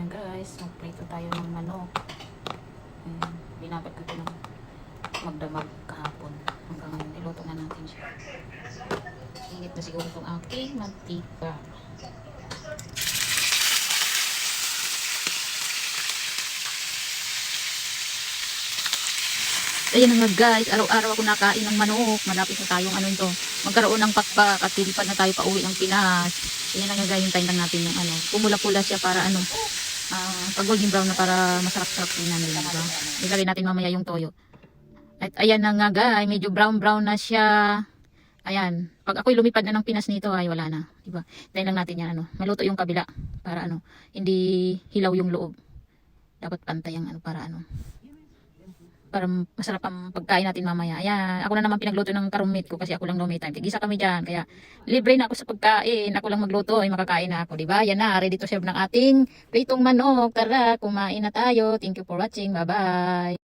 Ayan guys, magprito tayo ng manok. Ayan, binabad ko ito ng magdamag kahapon. Hanggang ngayon, iluto na natin siya. Init na siguro itong aking mantika. Ayan na nga guys, araw-araw ako nakain ng manok. Malapit na tayong ano ito, magkaroon ng pakpak at tilipad na tayo pa uwi ng Pinas. Ayan na nga guys, hintayin lang natin yung ano, pumula-pula siya para ano, pag golden brown na para masarap-sarap din namin, diba? Ilagay natin mamaya yung toyo. At ayan na nga guys, medyo brown-brown na siya. Ayan, pag ako'y lumipad na ng Pinas nito ay wala na, diba? Hintayin lang natin yan, ano, maluto yung kabila para ano, hindi hilaw yung loob. Dapat pantay ang ano, para ano, para masarap ang pagkain natin mamaya. Ayan, ako na naman pinagluto ng karumit ko kasi ako lang no may time. Tigisa kami dyan, kaya libre na ako sa pagkain. Ako lang magluto, ay makakain na ako, diba? Yan na, ready to serve ng ating pritong manok. Tara, kumain na tayo. Thank you for watching. Bye-bye.